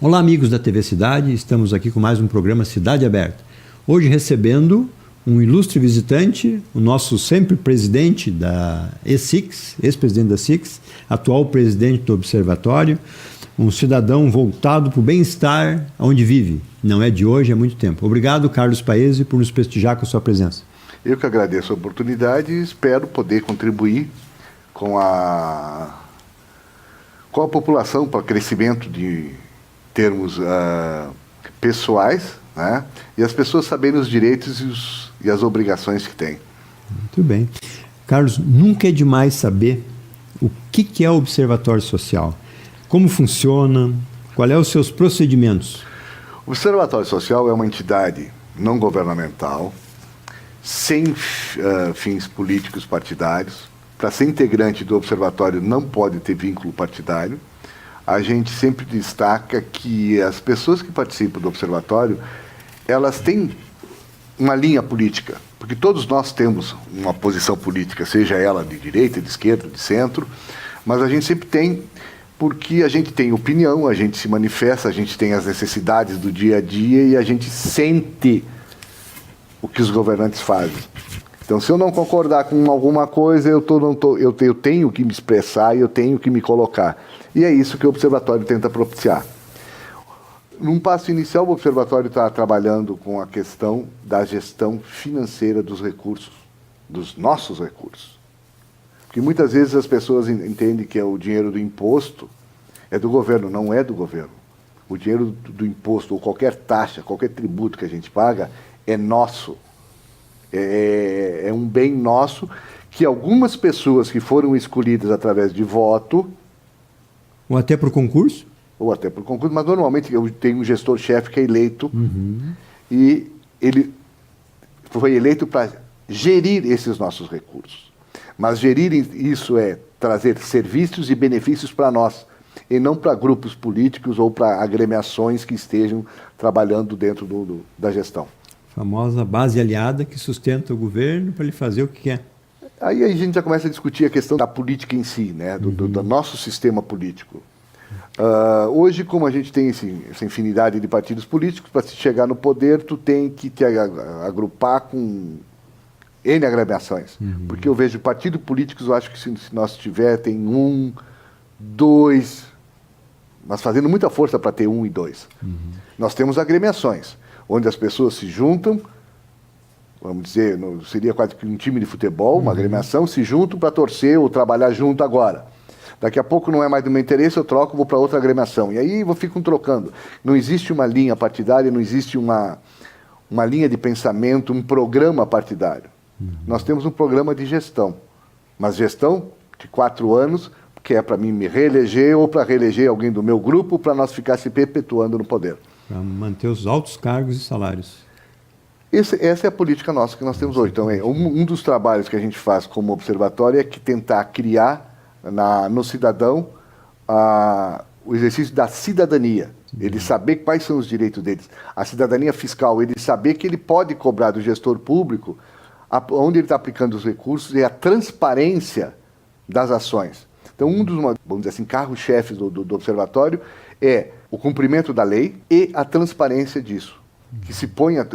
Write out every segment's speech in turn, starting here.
Olá, amigos da TV Cidade, estamos aqui com mais um programa Cidade Aberta. Hoje recebendo um ilustre visitante, o nosso sempre presidente da ESICS, ex-presidente da SICS, atual presidente do Observatório, um cidadão voltado para o bem-estar onde vive. Não é de hoje, há muito tempo. Obrigado, Carlos Paese, por nos prestigiar com a sua presença. Eu que agradeço a oportunidade e espero poder contribuir com a população para o crescimento de termos pessoais, né? E as pessoas saberem os direitos e as obrigações que têm. Muito bem. Carlos, nunca é demais saber o que é o Observatório Social, como funciona, quais são os seus procedimentos. O Observatório Social é uma entidade não governamental, sem fins políticos partidários. Para ser integrante do Observatório não pode ter vínculo partidário. A gente sempre destaca que as pessoas que participam do Observatório, elas têm uma linha política, porque todos nós temos uma posição política, seja ela de direita, de esquerda, de centro, mas a gente sempre tem, porque a gente tem opinião, a gente se manifesta, a gente tem as necessidades do dia a dia e a gente sente o que os governantes fazem. Então, se eu não concordar com alguma coisa, eu tenho que me expressar e eu tenho que me colocar. E é isso que o Observatório tenta propiciar. Num passo inicial, o Observatório está trabalhando com a questão da gestão financeira dos recursos, dos nossos recursos. Porque muitas vezes as pessoas entendem que o dinheiro do imposto é do governo, não é do governo. O dinheiro do imposto, ou qualquer taxa, qualquer tributo que a gente paga, é nosso. É um bem nosso que algumas pessoas que foram escolhidas através de voto... Ou até por concurso? Ou até por concurso, mas normalmente eu tenho um gestor-chefe que é eleito e ele foi eleito para gerir esses nossos recursos. Mas gerir isso é trazer serviços e benefícios para nós, e não para grupos políticos ou para agremiações que estejam trabalhando dentro da gestão. Famosa base aliada que sustenta o governo para ele fazer o que quer. Aí a gente já começa a discutir a questão da política em si, né? Do nosso sistema político. Hoje, como a gente tem essa infinidade de partidos políticos, para se chegar no poder, tu tem que te agrupar com N agremiações. Porque eu vejo partidos políticos, eu acho que se nós tiver, tem 1, 2, mas fazendo muita força para ter 1 e 2. Nós temos agremiações, onde as pessoas se juntam, vamos dizer, seria quase que um time de futebol, uma agremiação, se juntam para torcer ou trabalhar junto agora. Daqui a pouco não é mais do meu interesse, eu troco, vou para outra agremiação. E aí ficam trocando. Não existe uma linha partidária, não existe uma linha de pensamento, um programa partidário. Nós temos um programa de gestão, mas gestão de 4 anos, que é para mim me reeleger ou para reeleger alguém do meu grupo, para nós ficar se perpetuando no poder. Para manter os altos cargos e salários. Essa é a política nossa que nós temos hoje. Então, um dos trabalhos que a gente faz como observatório é que tentar criar no cidadão o exercício da cidadania. Ele saber quais são os direitos deles. A cidadania fiscal, ele saber que ele pode cobrar do gestor público onde ele está aplicando os recursos e a transparência das ações. Então, vamos dizer assim, carro-chefes do observatório é o cumprimento da lei e a transparência disso. Que se ponha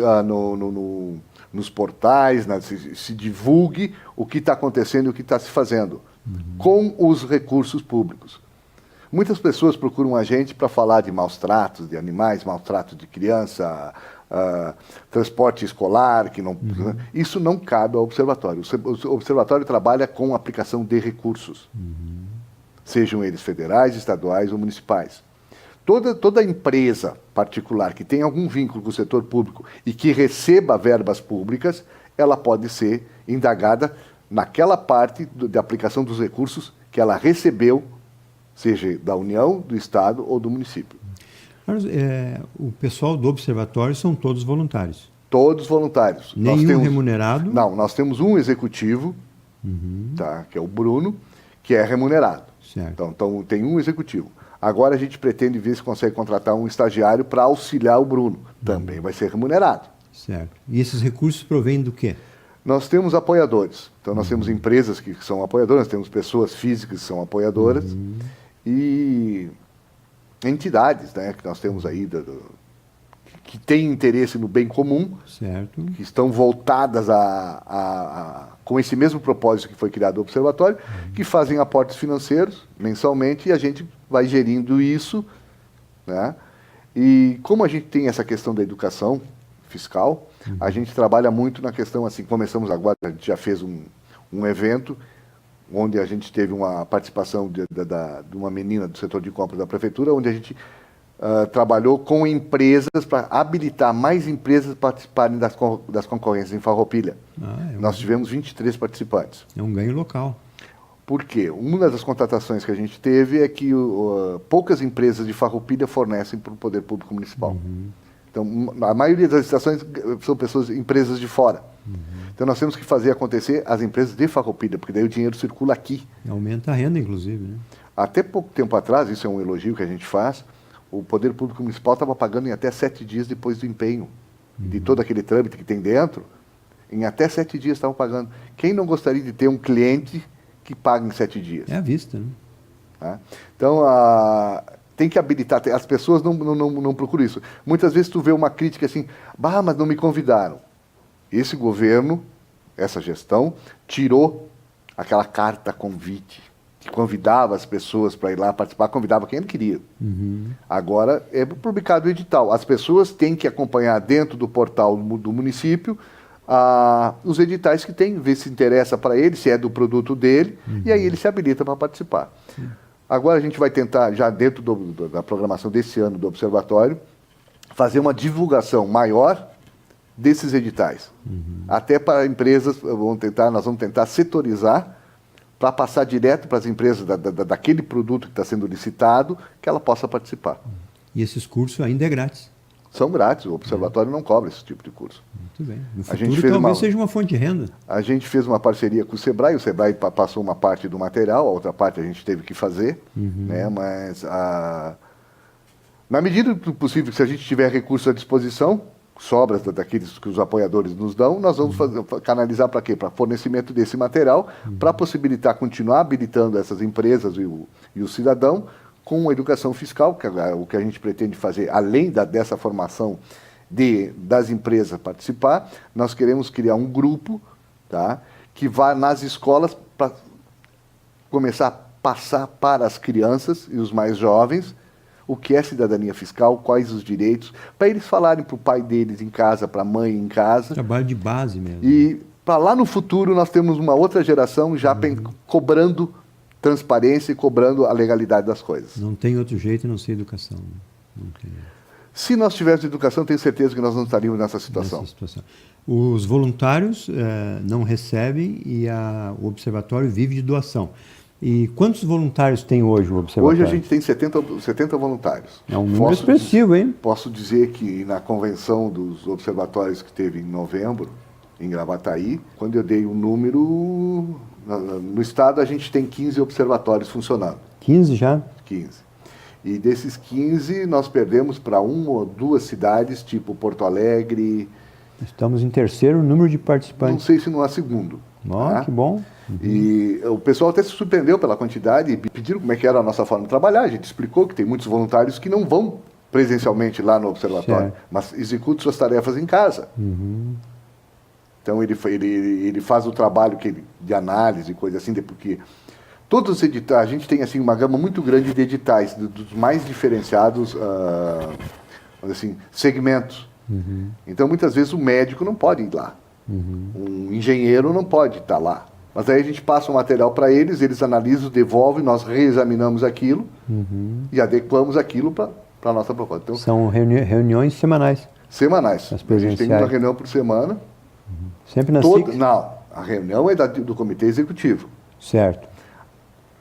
nos portais, se divulgue o que está acontecendo e o que está se fazendo com os recursos públicos. Muitas pessoas procuram a gente para falar de maus tratos de animais, maus tratos de criança, transporte escolar, que não, isso não cabe ao observatório. O observatório trabalha com aplicação de recursos, sejam eles federais, estaduais ou municipais. Toda empresa particular que tenha algum vínculo com o setor público e que receba verbas públicas, ela pode ser indagada naquela parte da aplicação dos recursos que ela recebeu, seja da União, do Estado ou do município. Carlos, o pessoal do observatório são todos voluntários? Todos voluntários. Nenhum remunerado? Não, nós temos um executivo, que é o Bruno, que é remunerado. Certo. Então tem um executivo. Agora a gente pretende ver se consegue contratar um estagiário para auxiliar o Bruno. Também vai ser remunerado. Certo. E esses recursos provêm do quê? Nós temos apoiadores. Então nós temos empresas que são apoiadoras, nós temos pessoas físicas que são apoiadoras. E entidades, né, que nós temos aí, que têm interesse no bem comum, certo, que estão voltadas com esse mesmo propósito que foi criado o Observatório, que fazem aportes financeiros mensalmente e a gente vai gerindo isso, né? E como a gente tem essa questão da educação fiscal, a gente trabalha muito na questão, assim, começamos agora, a gente já fez um evento onde a gente teve uma participação de uma menina do setor de compras da prefeitura, onde a gente trabalhou com empresas para habilitar mais empresas para participarem das concorrências em Farroupilha. Nós tivemos 23 participantes. É um ganho local. Por quê? Uma das contratações que a gente teve é que poucas empresas de Farroupilha fornecem para o Poder Público Municipal. Então, a maioria das licitações são empresas de fora. Então, nós temos que fazer acontecer as empresas de Farroupilha, porque daí o dinheiro circula aqui. Aumenta a renda, inclusive, né? Até pouco tempo atrás, isso é um elogio que a gente faz, o Poder Público Municipal estava pagando em até 7 dias depois do empenho. De todo aquele trâmite que tem dentro, em até 7 dias estavam pagando. Quem não gostaria de ter um cliente que paga em 7 dias? É à vista, né? Tá? Então, tem que habilitar. As pessoas não procuram isso. Muitas vezes tu vê uma crítica assim, mas não me convidaram. Esse governo, essa gestão, tirou aquela carta convite, que convidava as pessoas para ir lá participar, convidava quem ele queria. Agora é publicado o edital. As pessoas têm que acompanhar dentro do portal do município os editais que tem, ver se interessa para ele, se é do produto dele, e aí ele se habilita para participar. Agora a gente vai tentar, já dentro da programação desse ano do Observatório, fazer uma divulgação maior desses editais. Até para empresas, nós vamos tentar setorizar para passar direto para as empresas daquele produto que está sendo licitado, que ela possa participar. E esses cursos ainda é grátis? São grátis, o Observatório não cobra esse tipo de curso. Muito bem. No futuro talvez seja uma fonte de renda. A gente fez uma parceria com o Sebrae passou uma parte do material, a outra parte a gente teve que fazer, né? Mas na medida do possível, se a gente tiver recursos à disposição, sobras daqueles que os apoiadores nos dão, nós vamos canalizar para quê? Para fornecimento desse material, para possibilitar continuar habilitando essas empresas e o cidadão com a educação fiscal, que é o que a gente pretende fazer, além dessa formação das empresas participar. Nós queremos criar um grupo, tá, que vá nas escolas para começar a passar para as crianças e os mais jovens o que é cidadania fiscal, quais os direitos, para eles falarem para o pai deles em casa, para a mãe em casa. Trabalho de base mesmo. E para lá no futuro nós temos uma outra geração já cobrando transparência e cobrando a legalidade das coisas. Não tem outro jeito a não ser educação. Não tem. Se nós tivéssemos educação, tenho certeza que nós não estaríamos nessa situação. Os voluntários não recebem e o Observatório vive de doação. E quantos voluntários tem hoje o Observatório? Hoje a gente tem 70 voluntários. É um número expressivo, hein? Posso dizer que na convenção dos observatórios que teve em novembro, em Gravataí, quando eu dei o número, no estado a gente tem 15 observatórios funcionando. 15 já? 15. E desses 15, nós perdemos para 1 ou 2 cidades, tipo Porto Alegre. Estamos em terceiro número de participantes. Não sei se não há segundo. Tá? Que bom. E o pessoal até se surpreendeu pela quantidade e pediram como é que era a nossa forma de trabalhar. A gente explicou que tem muitos voluntários que não vão presencialmente lá no observatório, mas executam suas tarefas em casa. Então ele faz o trabalho de análise, coisa assim, porque todos os editais, a gente tem assim, uma gama muito grande de editais, dos mais diferenciados assim, segmentos. Então muitas vezes o médico não pode ir lá. Um engenheiro não pode estar lá. Mas aí a gente passa o material para eles, eles analisam, devolvem, nós reexaminamos aquilo e adequamos aquilo para a nossa proposta. Então, são reuniões semanais? Semanais. A gente tem uma reunião por semana. Sempre na SIC? Não, a reunião é do Comitê Executivo. Certo.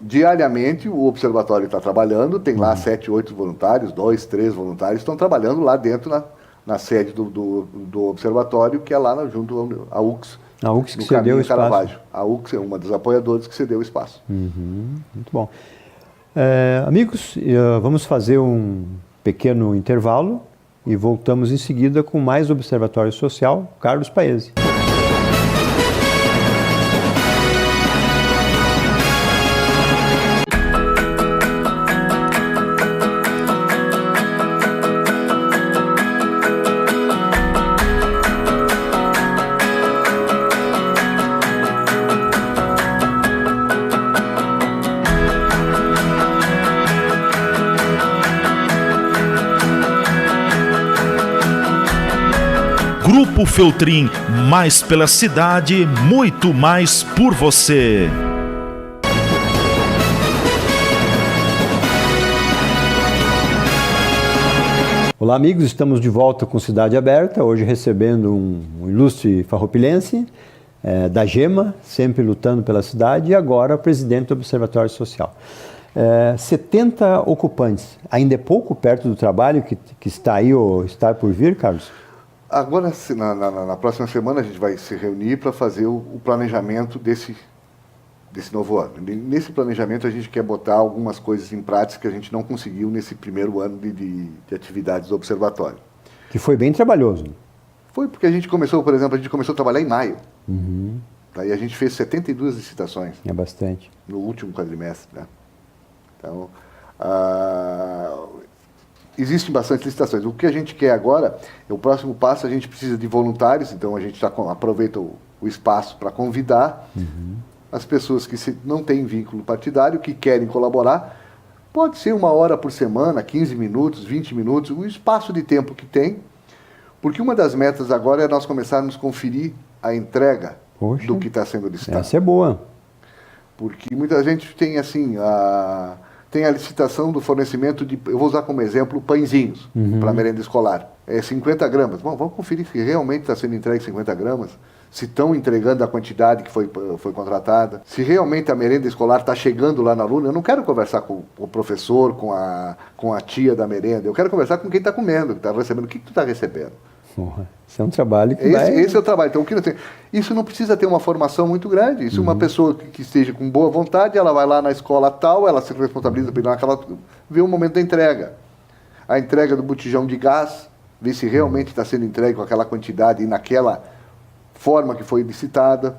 Diariamente o Observatório está trabalhando, tem lá 7, 8 voluntários, 2, 3 voluntários, estão trabalhando lá dentro na sede do Observatório, que é lá junto à UX. A UX que cedeu o espaço. Caravaggio. A UX é uma dos apoiadores que cedeu o espaço. Muito bom. Amigos, vamos fazer um pequeno intervalo e voltamos em seguida com mais Observatório Social, Carlos Paese. Grupo Feltrin, mais pela cidade, muito mais por você. Olá, amigos, estamos de volta com Cidade Aberta, hoje recebendo um ilustre farroupilense da GEMA, sempre lutando pela cidade, e agora presidente do Observatório Social. 70 ocupantes, ainda é pouco perto do trabalho que está aí ou está por vir, Carlos? Agora, na próxima semana, a gente vai se reunir para fazer o planejamento desse novo ano. Nesse planejamento, a gente quer botar algumas coisas em prática que a gente não conseguiu nesse primeiro ano de atividades do Observatório. Que foi bem trabalhoso. Foi porque a gente começou, por exemplo, a trabalhar em maio. Daí a gente fez 72 licitações. É bastante. No último quadrimestre, né? Então, existem bastante licitações. O que a gente quer agora, o próximo passo, a gente precisa de voluntários, então a gente aproveita o espaço para convidar as pessoas que não têm vínculo partidário, que querem colaborar. Pode ser 1 hora por semana, 15 minutos, 20 minutos, o espaço de tempo que tem, porque uma das metas agora é nós começarmos a conferir a entrega do que está sendo licitado. Essa é boa. Porque muita gente tem assim, tem a licitação do fornecimento de, eu vou usar como exemplo, pãezinhos para merenda escolar. 50 gramas. Bom, vamos conferir se realmente está sendo entregue 50 gramas, se estão entregando a quantidade que foi contratada, se realmente a merenda escolar está chegando lá no aluno. Eu não quero conversar com o professor, com a tia da merenda, eu quero conversar com quem está comendo, que está recebendo. O que tu está recebendo? Esse é um trabalho que esse é o trabalho. Então, isso não precisa ter uma formação muito grande. Isso uma pessoa que esteja com boa vontade, ela vai lá na escola tal, ela se responsabiliza por ir naquela, vê o momento da entrega. A entrega do botijão de gás, ver se realmente está sendo entregue com aquela quantidade e naquela forma que foi licitada.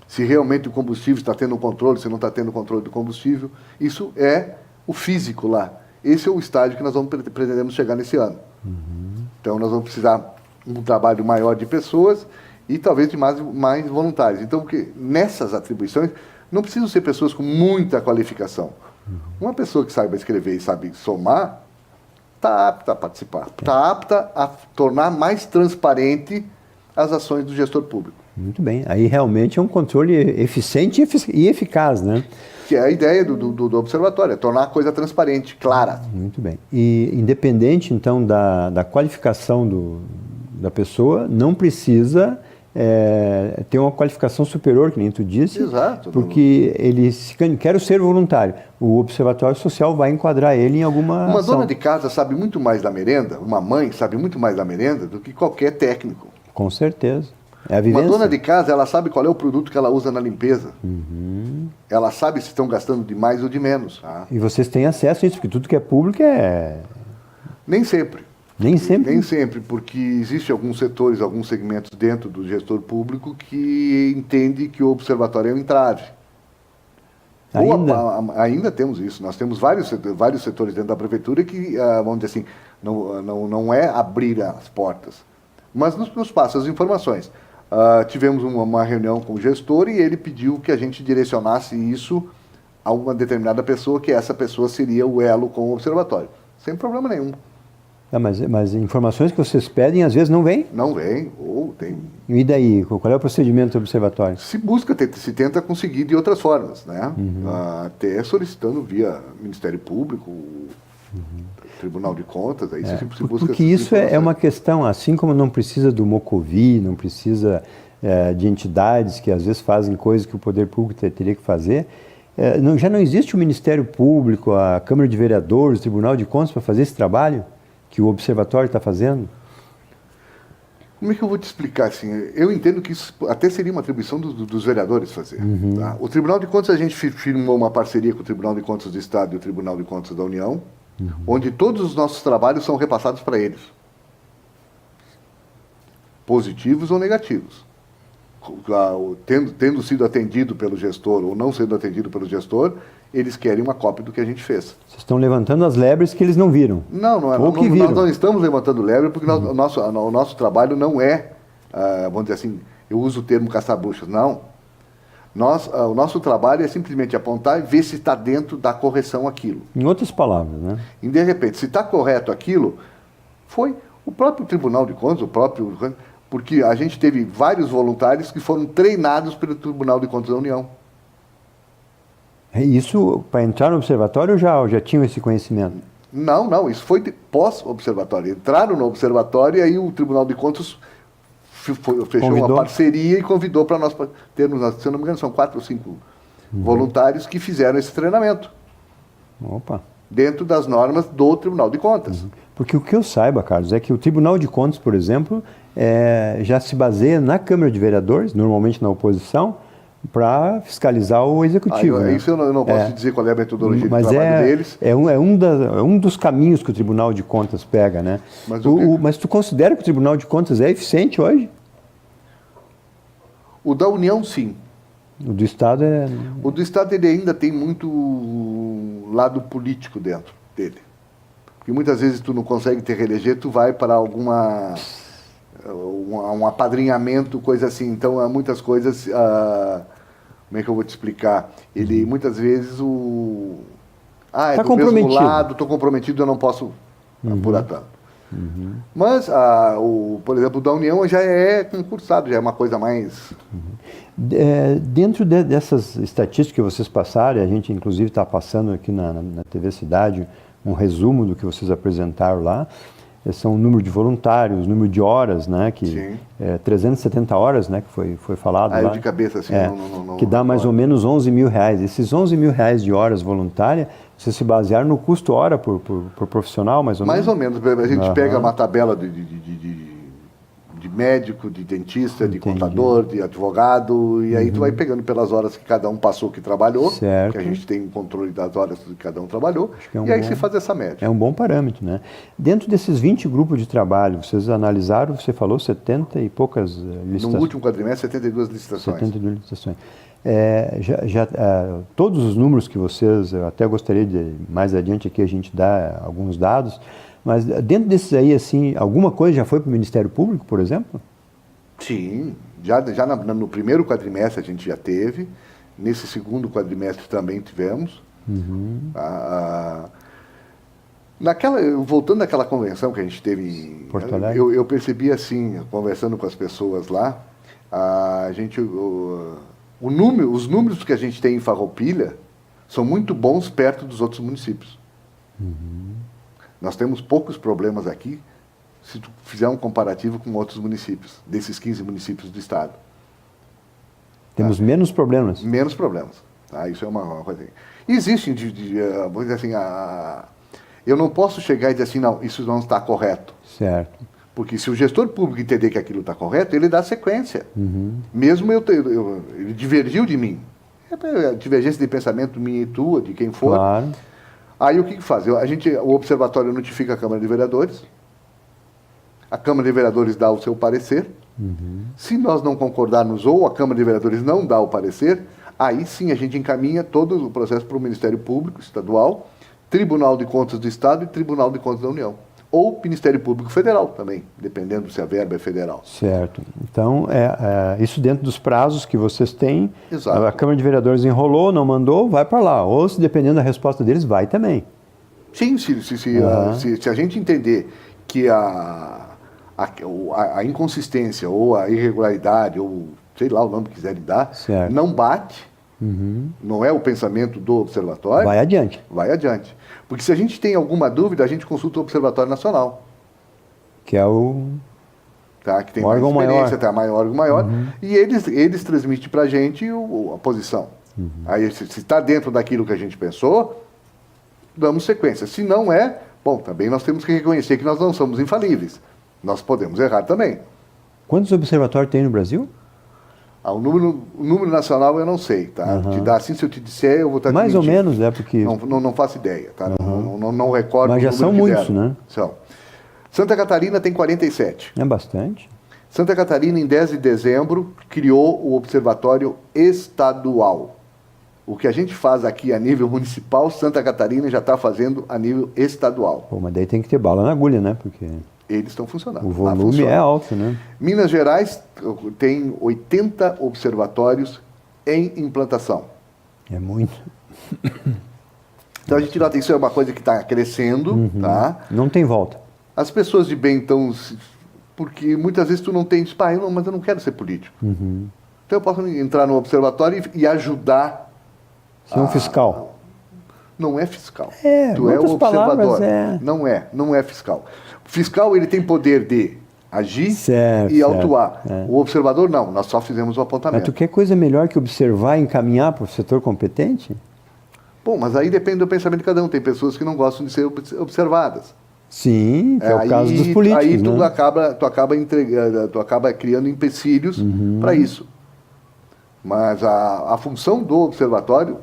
Se realmente o combustível está tendo controle, se não está tendo controle do combustível. Isso é o físico lá. Esse é o estágio que nós pretendemos chegar nesse ano. Então, nós vamos precisar de um trabalho maior de pessoas e talvez de mais voluntários. Então, nessas atribuições, não precisam ser pessoas com muita qualificação. Uma pessoa que saiba escrever e sabe somar, está apta a participar. Está apta a tornar mais transparente as ações do gestor público. Muito bem. Aí, realmente, é um controle eficiente e eficaz, né? Que é a ideia do observatório, é tornar a coisa transparente, clara. Muito bem. E independente, então, da qualificação da pessoa, não precisa ter uma qualificação superior, que nem tu disse. Exato. Porque ele quer ser voluntário. O Observatório Social vai enquadrar ele em alguma Uma ação. dona de casa sabe muito mais da merenda, uma mãe sabe muito mais da merenda do que qualquer técnico. Com certeza. É a vivência. Uma dona de casa, ela sabe qual é o produto que ela usa na limpeza. Ela sabe se estão gastando de mais ou de menos. E vocês têm acesso a isso, porque tudo que é público Nem sempre. Nem sempre? Nem sempre, porque existem alguns setores, alguns segmentos dentro do gestor público que entende que o observatório é um entrave. Ainda temos isso. Nós temos vários setores dentro da prefeitura que, vamos dizer assim, não é abrir as portas, mas nos passa as informações. Tivemos uma reunião com o gestor e ele pediu que a gente direcionasse isso a uma determinada pessoa, que essa pessoa seria o elo com o observatório. Sem problema nenhum. Mas informações que vocês pedem, às vezes, não vêm? Não vem, ou tem. E daí? Qual é o procedimento do observatório? Se tenta conseguir de outras formas, né? Até solicitando via Ministério Público, Tribunal de Contas, aí se busca. Porque isso é uma questão, assim como não precisa do Mocovi, não precisa de entidades que às vezes fazem coisas que o poder público teria que fazer, já não existe o Ministério Público, a Câmara de Vereadores, o Tribunal de Contas para fazer esse trabalho que o observatório está fazendo? Como é que eu vou te explicar assim? Eu entendo que isso até seria uma atribuição dos vereadores fazer. Tá? O Tribunal de Contas, a gente firmou uma parceria com o Tribunal de Contas do Estado e o Tribunal de Contas da União, onde todos os nossos trabalhos são repassados para eles. Positivos ou negativos. Tendo sido atendido pelo gestor ou não sendo atendido pelo gestor, eles querem uma cópia do que a gente fez. Vocês estão levantando as lebres que eles não viram. Não é. Nós não estamos levantando lebre, porque o nosso trabalho não é, vamos dizer assim, eu uso o termo caçar bruxas, não. O nosso trabalho é simplesmente apontar e ver se está dentro da correção aquilo. Em outras palavras, né? E de repente, se está correto aquilo, foi. O próprio Tribunal de Contas, porque a gente teve vários voluntários que foram treinados pelo Tribunal de Contas da União. Isso, para entrar no observatório, já tinham esse conhecimento? Não, isso foi pós-observatório. Entraram no observatório e aí o Tribunal de Contas fechou uma parceria e convidou para nós termos, se eu não me engano, são 4 ou 5 voluntários que fizeram esse treinamento. Opa. Dentro das normas do Tribunal de Contas. Porque o que eu saiba, Carlos, é que o Tribunal de Contas, por exemplo, já se baseia na Câmara de Vereadores, normalmente na oposição, para fiscalizar o Executivo. Né? Isso eu não posso dizer qual é a metodologia de trabalho deles. É um dos caminhos que o Tribunal de Contas pega, né? Mas tu considera que o Tribunal de Contas é eficiente hoje? O da União, sim. O do Estado é... O do Estado ele ainda tem muito lado político dentro dele. Porque muitas vezes tu não consegue te reeleger, tu vai para um apadrinhamento, coisa assim. Então, há muitas coisas... como é que eu vou te explicar? Ele, muitas vezes, é do mesmo lado, estou comprometido, eu não posso apurar tanto. Mas, por exemplo, o da União já é concursado, já é uma coisa mais... Dentro dessas estatísticas que vocês passaram, a gente inclusive está passando aqui na TV Cidade um resumo do que vocês apresentaram lá, são o número de voluntários, o número de horas, né, que 370 horas, né, que foi falado lá. Eu de cabeça, assim, que dá mais ou menos 11 mil reais. Esses 11 mil reais de horas voluntárias, vocês se basearam no custo hora por profissional, mais ou menos? Mais ou menos. A gente pega uma tabela de médico, de dentista, de contador, de advogado, e aí tu vai pegando pelas horas que cada um passou, que trabalhou, certo. Que a gente tem controle das horas que cada um trabalhou, e aí se faz essa média. É um bom parâmetro, né? Dentro desses 20 grupos de trabalho, vocês analisaram, você falou 70 e poucas licitações. No último quadrimestre, 72 licitações. 72 licitações. Todos os números que vocês, eu até gostaria de, mais adiante aqui, a gente dar alguns dados, mas dentro desses aí, assim, alguma coisa já foi para o Ministério Público, por exemplo? Sim, já no primeiro quadrimestre a gente já teve, nesse segundo quadrimestre também tivemos. Voltando àquela convenção que a gente teve em Porto Alegre, eu percebi assim, conversando com as pessoas lá, os números que a gente tem em Farroupilha são muito bons perto dos outros municípios. Nós temos poucos problemas aqui, se tu fizer um comparativo com outros municípios, desses 15 municípios do estado. Temos menos problemas? Menos problemas. Isso é uma coisa. Existem, vou dizer assim, eu não posso chegar e dizer assim, não, isso não está correto. Certo. Porque se o gestor público entender que aquilo está correto, ele dá sequência. Mesmo ele divergiu de mim. É divergência de pensamento minha e tua, de quem for. Claro. Aí o que faz? O observatório notifica a Câmara de Vereadores, a Câmara de Vereadores dá o seu parecer. Se nós não concordarmos ou a Câmara de Vereadores não dá o parecer, aí sim a gente encaminha todo o processo para o Ministério Público Estadual, Tribunal de Contas do Estado e Tribunal de Contas da União. Ou Ministério Público Federal também, dependendo se a verba é federal. Certo. Então, isso dentro dos prazos que vocês têm. Exato. A Câmara de Vereadores enrolou, não mandou, vai para lá. Ou, se dependendo da resposta deles, vai também. Sim, se a gente entender que a inconsistência ou a irregularidade, ou sei lá o nome que quiserem dar, certo, não bate, não é o pensamento do observatório, vai adiante. Vai adiante. Porque se a gente tem alguma dúvida, a gente consulta o Observatório Nacional. Que é o... que tem mais experiência, órgão maior, e eles transmitem para a gente a posição. Aí, se está dentro daquilo que a gente pensou, damos sequência. Se não é, bom, também nós temos que reconhecer que nós não somos infalíveis. Nós podemos errar também. Quantos observatórios tem no Brasil? O número nacional eu não sei, tá? Te dá assim, se eu te disser, eu vou estar mais ou menos, porque... Não faço ideia, tá? Não recordo. Mas já são muitos, né? São. Santa Catarina tem 47. É bastante. Santa Catarina, em 10 de dezembro, criou o Observatório Estadual. O que a gente faz aqui a nível municipal, Santa Catarina já está fazendo a nível estadual. Pô, mas daí tem que ter bala na agulha, né? Porque... Eles estão funcionando. O volume é alto, né? Minas Gerais tem 80 observatórios em implantação. É muito. Então a gente nota, isso é uma coisa que está crescendo, tá? Não tem volta. As pessoas de bem estão... Porque muitas vezes tu não tem... mas eu não quero ser político. Então eu posso entrar no observatório e ajudar... Ser um fiscal. Não é fiscal. em Tu é o outras observador. palavras, Não é fiscal. O fiscal, ele tem poder de agir Certo, e certo, autuar. O observador, não. Nós só fizemos o Mas apontamento. tu quer coisa melhor que observar e encaminhar para o setor competente? Bom, mas aí depende do pensamento de cada um. Tem pessoas que não gostam de ser observadas. Sim, que é o caso dos políticos. Aí tu né? acaba criando empecilhos para isso. Mas a função do observatório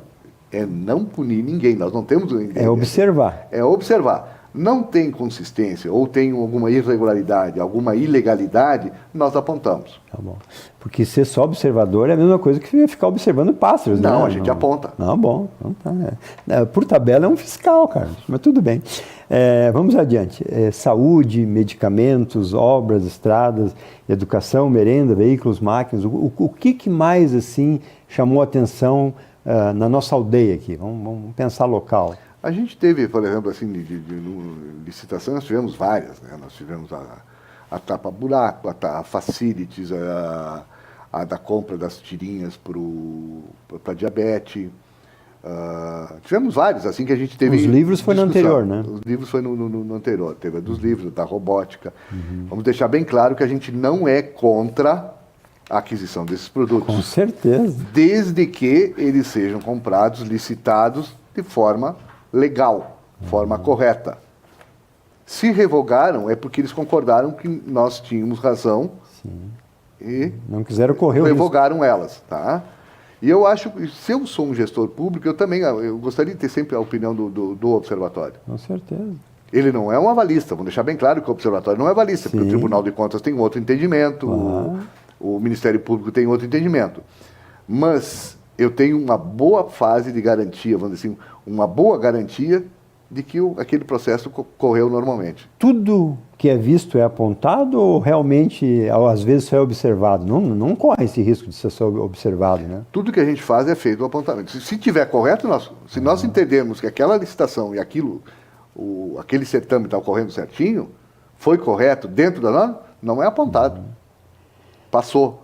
é não punir ninguém. Nós não temos... É observar. É observar. Não tem consistência ou tem alguma irregularidade, alguma ilegalidade, nós apontamos. Tá bom. Porque ser só observador é a mesma coisa que ficar observando pássaros, né? Não, a gente aponta. Não, bom. Então tá. Por tabela é um fiscal, Carlos, mas tudo bem. Vamos adiante. Saúde, medicamentos, obras, estradas, educação, merenda, veículos, máquinas. O que mais assim chamou a atenção na nossa aldeia aqui? Vamos pensar local. A gente teve, por exemplo, assim, de licitação, nós tivemos várias, né? Nós tivemos a tapa-buraco, a facilities, a da compra das tirinhas para diabetes. Tivemos vários, assim, que a gente teve... Os livros foi no discussão. anterior, né? Os livros foi no anterior. Teve a dos livros, da robótica. Vamos deixar bem claro que a gente não é contra a aquisição desses produtos. Com certeza. Desde que eles sejam comprados, licitados de forma legal, forma correta. Se revogaram, é porque eles concordaram que nós tínhamos razão. Sim. E não quiseram correr o risco. revogaram elas, tá? E eu acho que, se eu sou um gestor público, eu gostaria de ter sempre a opinião do observatório. Com certeza. Ele não é um avalista, vamos deixar bem claro que o observatório não é avalista, porque Sim. o Tribunal de Contas tem outro entendimento, o Ministério Público tem outro entendimento. Mas eu tenho uma boa fase de garantia, vamos dizer assim, uma boa garantia de que aquele processo correu normalmente. Tudo que é visto é apontado ou realmente, às vezes, só é observado? Não corre esse risco de ser só observado, né? Tudo que a gente faz é feito o apontamento. Se tiver correto, se nós entendermos que aquela licitação e aquele certame está ocorrendo certinho, foi correto dentro da norma, não é apontado. Passou.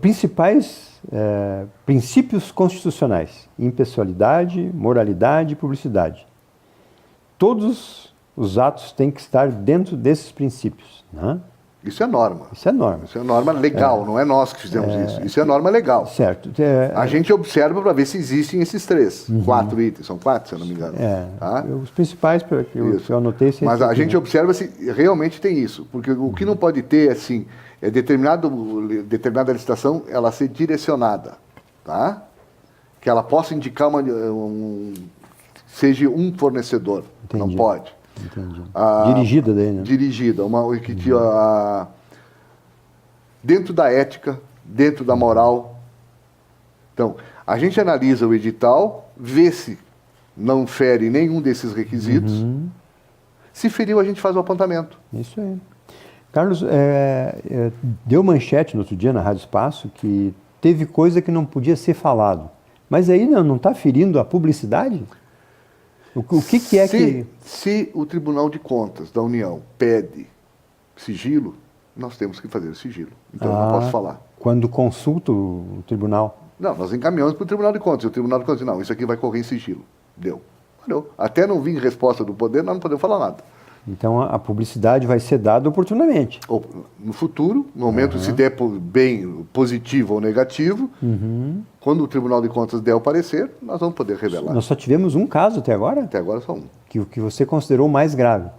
Principais princípios constitucionais: impessoalidade, moralidade e publicidade. Todos os atos têm que estar dentro desses princípios, né? Isso é norma. Isso é norma. Isso é norma legal, não é nós que fizemos isso. Isso é norma legal. Certo. A gente observa para ver se existem esses 4 itens. São 4, se eu não me engano. Tá? Os principais que eu anotei... Mas a gente observa se realmente tem isso. Porque o que não pode ter, assim, é determinada licitação, ela ser direcionada. Tá? Que ela possa indicar seja um fornecedor. Entendi. Não pode. Entendi. Dirigida daí, né? Dirigida. Dentro da ética, dentro da moral. Então, a gente analisa o edital, vê se não fere nenhum desses requisitos. Se feriu, a gente faz o apontamento. Isso aí. Carlos, deu manchete no outro dia na Rádio Espaço que teve coisa que não podia ser falado. Mas aí não está ferindo a publicidade? O que é que... Se o Tribunal de Contas da União pede sigilo, nós temos que fazer o sigilo. Então eu não posso falar. Quando consulta o tribunal? Não, nós encaminhamos para o Tribunal de Contas. E o Tribunal de Contas diz, não, isso aqui vai correr em sigilo. Deu. Até não vir resposta do poder, nós não podemos falar nada. Então a publicidade vai ser dada oportunamente. No futuro, no momento se der bem positivo ou negativo, quando o Tribunal de Contas der o parecer, nós vamos poder revelar. Nós só tivemos um caso até agora? Até agora só um. Que você considerou mais grave.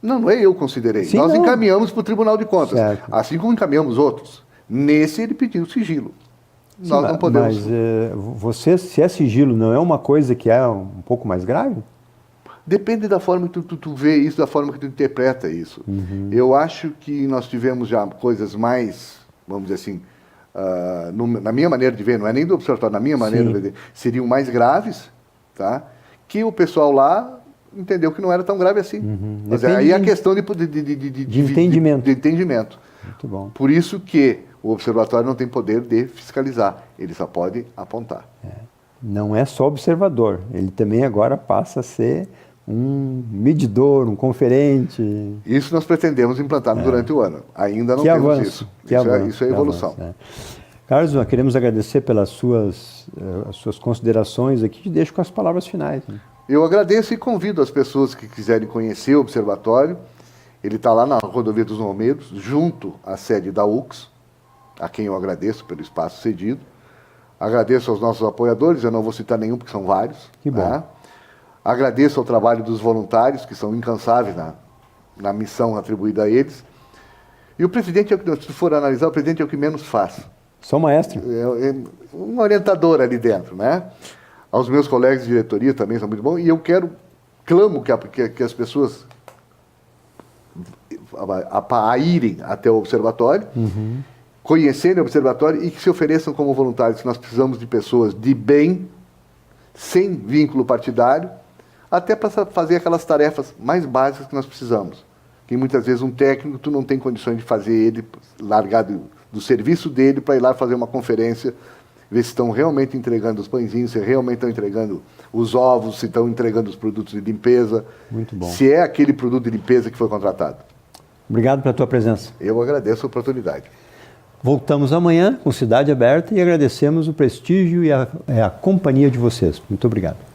Não é eu considerei. Sim, nós não. encaminhamos para o Tribunal de Contas. Certo. Assim como encaminhamos outros. Nesse ele pediu sigilo. Sim, nós não podemos... Mas se é sigilo, não é uma coisa que é um pouco mais grave? Depende da forma que tu vê isso, da forma que tu interpreta isso. Eu acho que nós tivemos já coisas mais, vamos dizer assim, na minha maneira de ver, não é nem do observatório, na minha maneira de ver, seriam mais graves, tá? Que o pessoal lá entendeu que não era tão grave assim. Mas aí é a questão de entendimento. De entendimento. Muito bom. Por isso que o observatório não tem poder de fiscalizar, ele só pode apontar. Não é só observador, ele também agora passa a ser um medidor, um conferente. Isso nós pretendemos implantar durante o ano. Ainda não temos isso. Isso é evolução. Carlos, nós queremos agradecer pelas as suas considerações aqui. Te deixo com as palavras finais. Né? Eu agradeço e convido as pessoas que quiserem conhecer o observatório. Ele está lá na Rodovia dos Romeiros, junto à sede da UX, a quem eu agradeço pelo espaço cedido. Agradeço aos nossos apoiadores, eu não vou citar nenhum porque são vários. Que bom. Né? Agradeço ao trabalho dos voluntários, que são incansáveis na missão atribuída a eles. E o presidente, se for analisar, o presidente é o que menos faz. Sou maestro. É um orientador ali dentro, né? Aos meus colegas de diretoria também são muito bons. E eu clamo que as pessoas a irem até o observatório, conhecerem o observatório e que se ofereçam como voluntários, que nós precisamos de pessoas de bem, sem vínculo partidário, até para fazer aquelas tarefas mais básicas que nós precisamos. Que muitas vezes um técnico, tu não tem condições de fazer ele largar do serviço dele para ir lá fazer uma conferência, ver se estão realmente entregando os pãezinhos, se realmente estão entregando os ovos, se estão entregando os produtos de limpeza. Muito bom. Se é aquele produto de limpeza que foi contratado. Obrigado pela tua presença. Eu agradeço a oportunidade. Voltamos amanhã com Cidade Aberta e agradecemos o prestígio e a companhia de vocês. Muito obrigado.